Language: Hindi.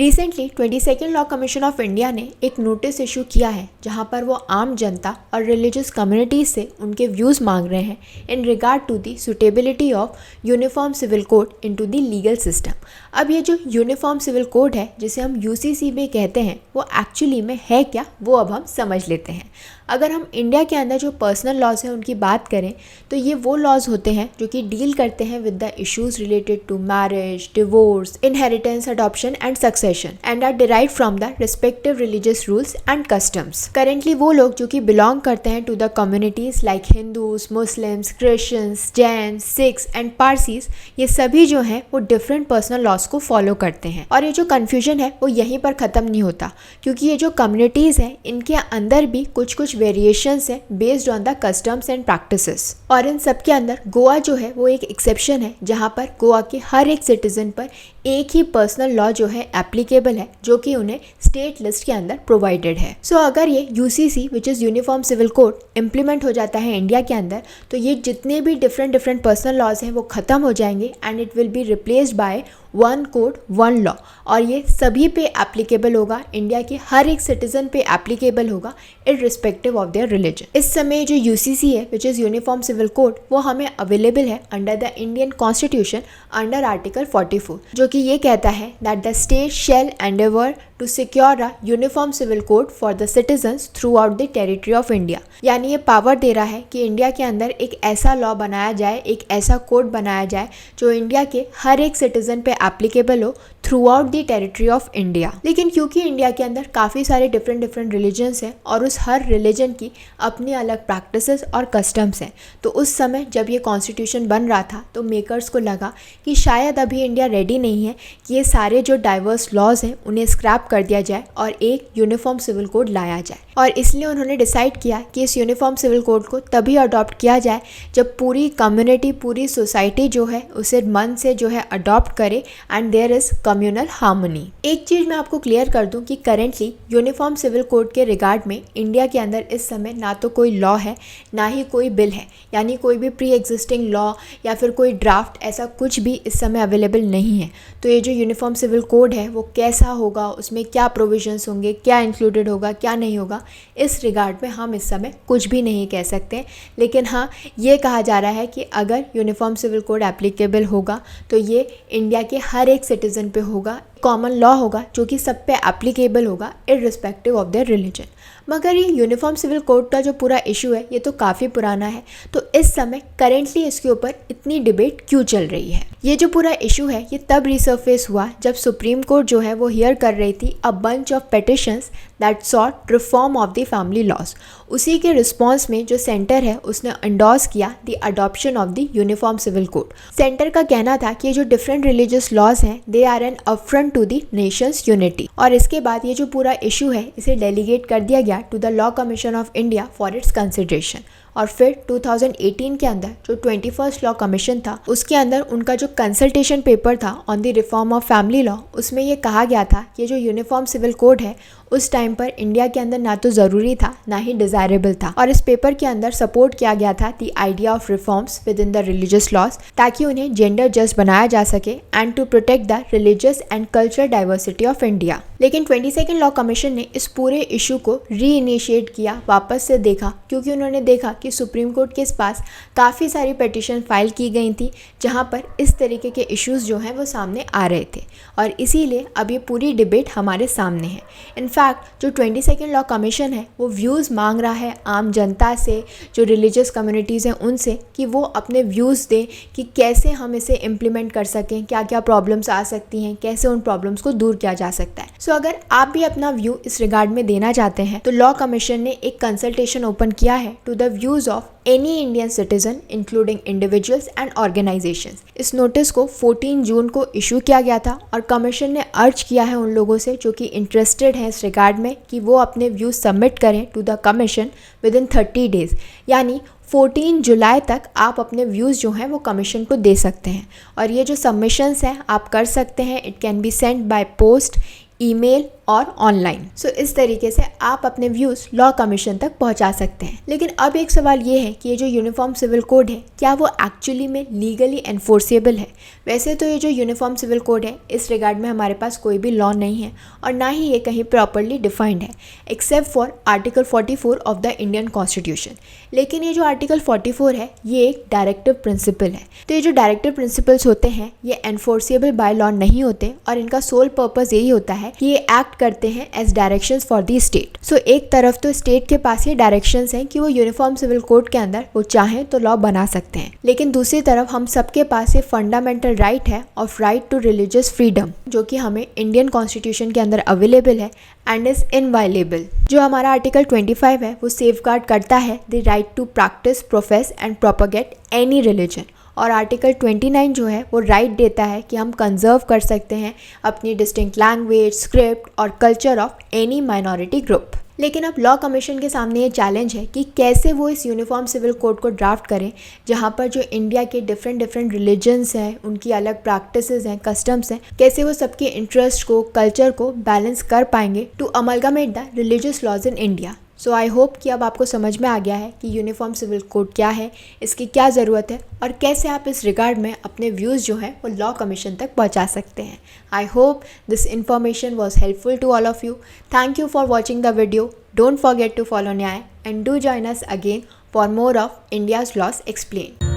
Recently 22nd law commission of India ने एक नोटिस इशू किया है जहां पर वो आम जनता और रिलीजियस कम्युनिटीज से उनके व्यूज़ मांग रहे हैं in regard to the suitability of uniform civil code into the legal system. अब ये जो यूनिफॉर्म सिविल कोड है जिसे हम यूसीसी भी कहते हैं वो एक्चुअली में है क्या, वो अब हम समझ लेते हैं। अगर हम इंडिया के अंदर जो पर्सनल लॉज हैं उनकी बात करें तो ये वो लॉज होते हैं जो कि डील करते हैं with the issues related to marriage, divorce, inheritance, adoption and succession and are derived from the respective religious rules and customs. Currently वो लोग जो कि बिलोंग करते हैं to the communities like Hindus, Muslims, Christians, Jain, Sikhs and Parsis, ये सभी जो हैं वो डिफरेंट पर्सनल लॉज को फॉलो करते हैं। और ये जो कन्फ्यूजन है वो यहीं पर ख़त्म नहीं होता, क्योंकि ये जो कम्युनिटीज़ हैं इनके अंदर भी कुछ वेरिएशंस हैं based on the customs and practices. और इन सब के अंदर गोवा जो है वो एक एक्सेप्शन है जहाँ पर गोवा के हर एक सिटीजन पर एक ही पर्सनल लॉ जो है एप्लीकेबल है जो कि उन्हें स्टेट लिस्ट के अंदर प्रोवाइडेड है। सो अगर ये UCC which is uniform civil code implement हो जाता है इंडिया के अंदर तो ये जितने भी डिफरेंट पर्सनल लॉज हैं वो ख़त्म हो जाएंगे and it will be replaced by one code one law. और ये सभी पे एप्लीकेबल होगा, इंडिया के हर एक सिटीजन पे एप्लीकेबल होगा इररिस्पेक्टिव ऑफ देयर रिलीजन। इस समय जो यूसीसी है which is uniform civil code वो हमें अवेलेबल है under the Indian constitution under article 44, जो कि ये कहता है that the state shall endeavour to secure a uniform civil code for the citizens throughout the territory of India. यानी ये पावर दे रहा है कि इंडिया के अंदर एक ऐसा लॉ बनाया जाए, एक ऐसा कोड बनाया जाए जो इंडिया के हर एक सिटीजन पे एप्लीकेबल हो through out the territory of India. लेकिन क्योंकि इंडिया के अंदर काफ़ी सारे डिफरेंट रिलीजन्स हैं और उस हर रिलीजन की अपनी अलग प्रैक्टिसेस और कस्टम्स हैं, तो उस समय जब ये कॉन्स्टिट्यूशन बन रहा था तो मेकर्स को लगा कि शायद अभी इंडिया रेडी नहीं है कि ये सारे जो डाइवर्स लॉज हैं उन्हें स्क्रैप कर दिया जाए और एक यूनिफॉर्म सिविल कोड लाया जाए। और इसलिए उन्होंने डिसाइड किया कि इस यूनिफॉर्म सिविल कोड को तभी अडॉप्ट किया जाए जब पूरी कम्युनिटी, पूरी सोसाइटी जो है उसे मन से जो है अडॉप्ट करे and there is communal harmony. एक चीज़ मैं आपको क्लियर कर दूं कि करेंटली यूनिफॉर्म सिविल कोड के रिगार्ड में इंडिया के अंदर इस समय ना तो कोई लॉ है ना ही कोई बिल है, यानी कोई भी प्री एग्जिस्टिंग लॉ या फिर कोई ड्राफ्ट ऐसा कुछ भी इस समय अवेलेबल नहीं है। तो ये जो यूनिफॉर्म सिविल कोड है वो कैसा होगा, उसमें क्या प्रोविजंस होंगे, क्या इंक्लूडेड होगा, क्या नहीं होगा, इस रिगार्ड में हम इस समय कुछ भी नहीं कह सकते। लेकिन हाँ, ये कहा जा रहा है कि अगर यूनिफॉर्म सिविल कोड एप्लीकेबल होगा तो ये इंडिया के हर एक सिटीजन पे होगा, कॉमन लॉ होगा जो कि सब पे एप्लीकेबल होगा इररिस्पेक्टिव ऑफ देयर रिलीजन। मगर ये यूनिफॉर्म सिविल कोड का जो पूरा इशू है ये तो काफ़ी पुराना है, तो इस समय करेंटली इसके ऊपर इतनी डिबेट क्यों चल रही है? ये जो पूरा इशू है ये तब रिसर्फेस हुआ जब सुप्रीम कोर्ट जो है वो हियर कर रही थी a bunch of petitions that sought reform of the family laws. उसी के रिस्पॉन्स में जो सेंटर है उसने एंडोर्स किया the adoption of the uniform civil code. Centre का कहना था कि ये जो डिफरेंट रिलीजियस लॉज हैं they are an affront to the nation's unity. और इसके बाद ये जो पूरा इशू है इसे डेलीगेट कर दिया गया to the law commission of India for its consideration. और फिर 2018 के अंदर जो 21st लॉ कमीशन था उसके अंदर उनका जो कंसल्टेशन पेपर था on the reform of family law, उसमें ये कहा गया था कि जो यूनिफॉर्म सिविल कोड है उस टाइम पर इंडिया के अंदर ना तो ज़रूरी था ना ही डिज़ायरेबल था। और इस पेपर के अंदर सपोर्ट किया गया था the idea of reforms within the religious laws ताकि उन्हें जेंडर जस्ट बनाया जा सके and to protect the religious and cultural diversity of India. लेकिन 22nd लॉ कमीशन ने इस पूरे इशू को री इनिशिएट किया, वापस से देखा, क्योंकि उन्होंने देखा कि सुप्रीम कोर्ट के पास काफ़ी सारी पिटीशन फाइल की गई थी जहां पर इस तरीके के इश्यूज जो हैं वो सामने आ रहे थे। और इसीलिए अब ये पूरी डिबेट हमारे सामने है। इनफैक्ट जो 22nd लॉ कमीशन है वो व्यूज़ मांग रहा है आम जनता से, जो रिलीजियस कम्युनिटीज़ हैं उनसे, कि वो अपने व्यूज़ दें कि कैसे हम इसे इम्प्लीमेंट कर सकें, क्या क्या प्रॉब्लम्स आ सकती हैं, कैसे उन प्रॉब्लम्स को दूर किया जा सकता है। सो अगर आप भी अपना व्यू इस रिगार्ड में देना चाहते हैं तो लॉ कमीशन ने एक कंसल्टेशन ओपन किया है to the views of any Indian citizen including individuals and organisations. इस नोटिस को 14 जून को इशू किया गया था और कमीशन ने अर्ज किया है उन लोगों से जो कि इंटरेस्टेड हैं इस रिगार्ड में कि वो अपने व्यूज़ सबमिट करें to the commission within 30 days. यानी 14 जुलाई तक आप अपने व्यूज़ जो हैं वो कमीशन को दे सकते हैं। और ये जो सबमिशंस हैं आप कर सकते हैं, it can be send by post, email और ऑनलाइन। सो इस तरीके से आप अपने व्यूज़ लॉ कमीशन तक पहुंचा सकते हैं। लेकिन अब एक सवाल ये है कि ये जो यूनिफॉर्म सिविल कोड है क्या वो एक्चुअली में लीगली एनफोर्सेबल है। वैसे तो ये जो यूनिफॉर्म सिविल कोड है इस रिगार्ड में हमारे पास कोई भी लॉ नहीं है और ना ही ये कहीं प्रॉपरली डिफाइंड है except for article 44 of the Indian constitution. लेकिन ये जो आर्टिकल 44 है ये एक डायरेक्टिव प्रिंसिपल है। तो ये जो डायरेक्टिव प्रिंसिपल्स होते हैं ये एनफोर्सेबल बाय लॉ नहीं होते और इनका सोल पर्पस यही होता है कि ये एक्ट करते हैं as directions for the state. So एक तरफ तो स्टेट के पास ये डायरेक्शंस हैं कि वो यूनिफॉर्म सिविल कोड के अंदर वो चाहें तो लॉ बना सकते हैं, लेकिन दूसरी तरफ हम सबके पास ये फंडामेंटल राइट है of right to religious freedom जो कि हमें इंडियन कॉन्स्टिट्यूशन के अंदर अवेलेबल है एंड इज इनवायलेबल। जो हमारा आर्टिकल 25 है वो सेफगार्ड करता है the right to practise, profess and propagate any religion और आर्टिकल 29 जो है वो राइट देता है कि हम कंजर्व कर सकते हैं अपनी डिस्टिंक्ट लैंग्वेज, स्क्रिप्ट और culture of any minority group. लेकिन अब लॉ कमीशन के सामने ये चैलेंज है कि कैसे वो इस यूनिफॉर्म सिविल कोड को ड्राफ्ट करें जहाँ पर जो इंडिया के डिफरेंट रिलीजन्स हैं, उनकी अलग प्रैक्टिसेस हैं, कस्टम्स हैं, कैसे वो सबके इंटरेस्ट को, कल्चर को बैलेंस कर पाएंगे to amalgamate the religious laws in India. So I hope कि अब आपको समझ में आ गया है कि यूनिफॉर्म सिविल कोड क्या है, इसकी क्या ज़रूरत है और कैसे आप इस रिगार्ड में अपने व्यूज़ जो हैं वो लॉ कमीशन तक पहुंचा सकते हैं। I hope this information was helpful to all of you. Thank you for watching the video. Don't forget to follow Nyaay and do join us again for more of India's laws explain.